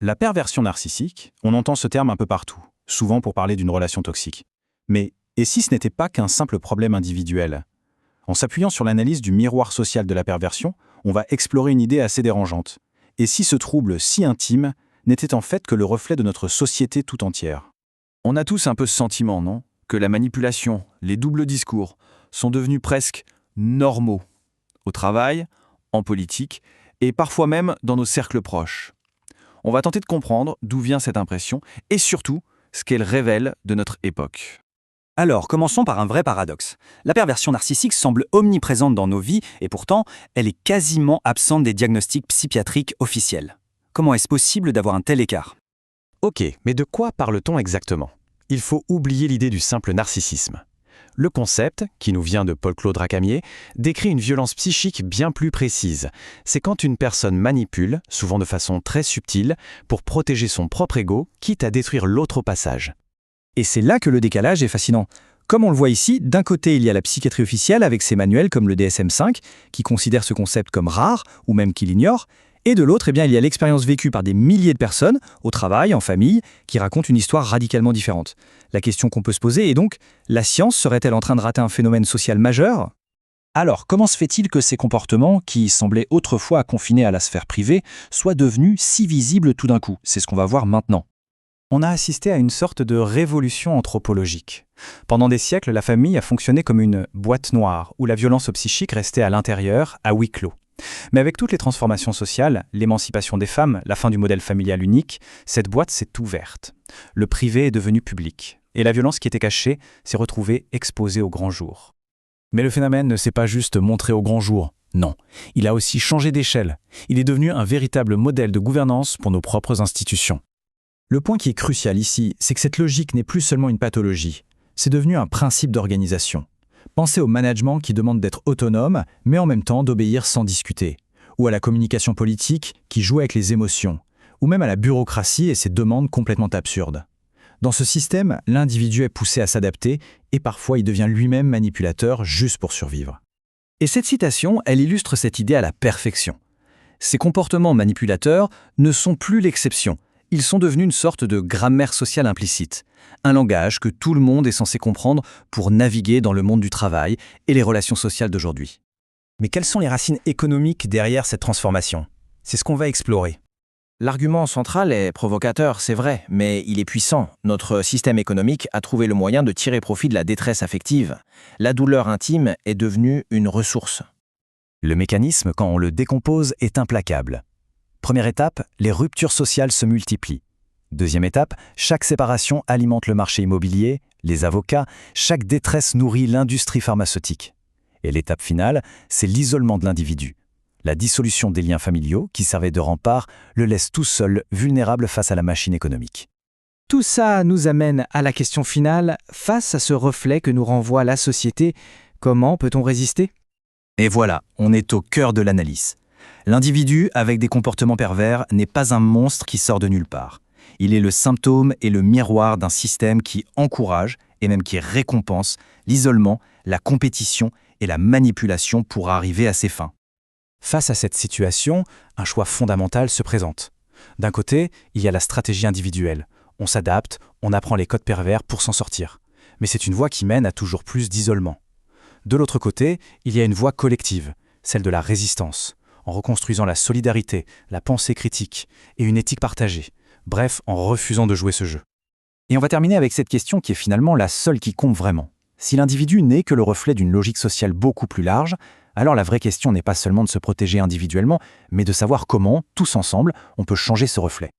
La perversion narcissique, on entend ce terme un peu partout, souvent pour parler d'une relation toxique. Mais et si ce n'était pas qu'un simple problème individuel? En s'appuyant sur l'analyse du miroir social de la perversion, on va explorer une idée assez dérangeante. Et si ce trouble si intime n'était en fait que le reflet de notre société tout entière? On a tous un peu ce sentiment, non? Que la manipulation, les doubles discours, sont devenus presque normaux. Au travail, en politique, et parfois même dans nos cercles proches. On va tenter de comprendre d'où vient cette impression, et surtout, ce qu'elle révèle de notre époque. Alors, commençons par un vrai paradoxe. La perversion narcissique semble omniprésente dans nos vies, et pourtant, elle est quasiment absente des diagnostics psychiatriques officiels. Comment est-ce possible d'avoir un tel écart? Ok, mais de quoi parle-t-on exactement? Il faut oublier l'idée du simple narcissisme. Le concept, qui nous vient de Paul-Claude Racamier, décrit une violence psychique bien plus précise. C'est quand une personne manipule, souvent de façon très subtile, pour protéger son propre ego, quitte à détruire l'autre au passage. Et c'est là que le décalage est fascinant. Comme on le voit ici, d'un côté, il y a la psychiatrie officielle avec ses manuels comme le DSM-5, qui considère ce concept comme rare, ou même qui l'ignore, et de l'autre, il y a l'expérience vécue par des milliers de personnes, au travail, en famille, qui racontent une histoire radicalement différente. La question qu'on peut se poser est donc, la science serait-elle en train de rater un phénomène social majeur? Alors, comment se fait-il que ces comportements, qui semblaient autrefois confinés à la sphère privée, soient devenus si visibles tout d'un coup? C'est ce qu'on va voir maintenant. On a assisté à une sorte de révolution anthropologique. Pendant des siècles, la famille a fonctionné comme une boîte noire, où la violence psychique restait à l'intérieur, à huis clos. Mais avec toutes les transformations sociales, l'émancipation des femmes, la fin du modèle familial unique, cette boîte s'est ouverte. Le privé est devenu public, et la violence qui était cachée s'est retrouvée exposée au grand jour. Mais le phénomène ne s'est pas juste montré au grand jour. Non, il a aussi changé d'échelle. Il est devenu un véritable modèle de gouvernance pour nos propres institutions. Le point qui est crucial ici, c'est que cette logique n'est plus seulement une pathologie. C'est devenu un principe d'organisation. Pensez au management qui demande d'être autonome, mais en même temps d'obéir sans discuter. Ou à la communication politique qui joue avec les émotions. Ou même à la bureaucratie et ses demandes complètement absurdes. Dans ce système, l'individu est poussé à s'adapter et parfois il devient lui-même manipulateur juste pour survivre. Et cette citation, elle illustre cette idée à la perfection. Ces comportements manipulateurs ne sont plus l'exception. Ils sont devenus une sorte de grammaire sociale implicite, un langage que tout le monde est censé comprendre pour naviguer dans le monde du travail et les relations sociales d'aujourd'hui. Mais quelles sont les racines économiques derrière cette transformation? C'est ce qu'on va explorer. L'argument central est provocateur, c'est vrai, mais il est puissant. Notre système économique a trouvé le moyen de tirer profit de la détresse affective. La douleur intime est devenue une ressource. Le mécanisme, quand on le décompose, est implacable. Première étape, les ruptures sociales se multiplient. Deuxième étape, chaque séparation alimente le marché immobilier, les avocats, chaque détresse nourrit l'industrie pharmaceutique. Et l'étape finale, c'est l'isolement de l'individu. La dissolution des liens familiaux, qui servaient de rempart, le laisse tout seul, vulnérable face à la machine économique. Tout ça nous amène à la question finale, face à ce reflet que nous renvoie la société, comment peut-on résister? Et voilà, on est au cœur de l'analyse. L'individu, avec des comportements pervers, n'est pas un monstre qui sort de nulle part. Il est le symptôme et le miroir d'un système qui encourage, et même qui récompense, l'isolement, la compétition et la manipulation pour arriver à ses fins. Face à cette situation, un choix fondamental se présente. D'un côté, il y a la stratégie individuelle. On s'adapte, on apprend les codes pervers pour s'en sortir. Mais c'est une voie qui mène à toujours plus d'isolement. De l'autre côté, il y a une voie collective, celle de la résistance, en reconstruisant la solidarité, la pensée critique et une éthique partagée. Bref, en refusant de jouer ce jeu. Et on va terminer avec cette question qui est finalement la seule qui compte vraiment. Si l'individu n'est que le reflet d'une logique sociale beaucoup plus large, alors la vraie question n'est pas seulement de se protéger individuellement, mais de savoir comment, tous ensemble, on peut changer ce reflet.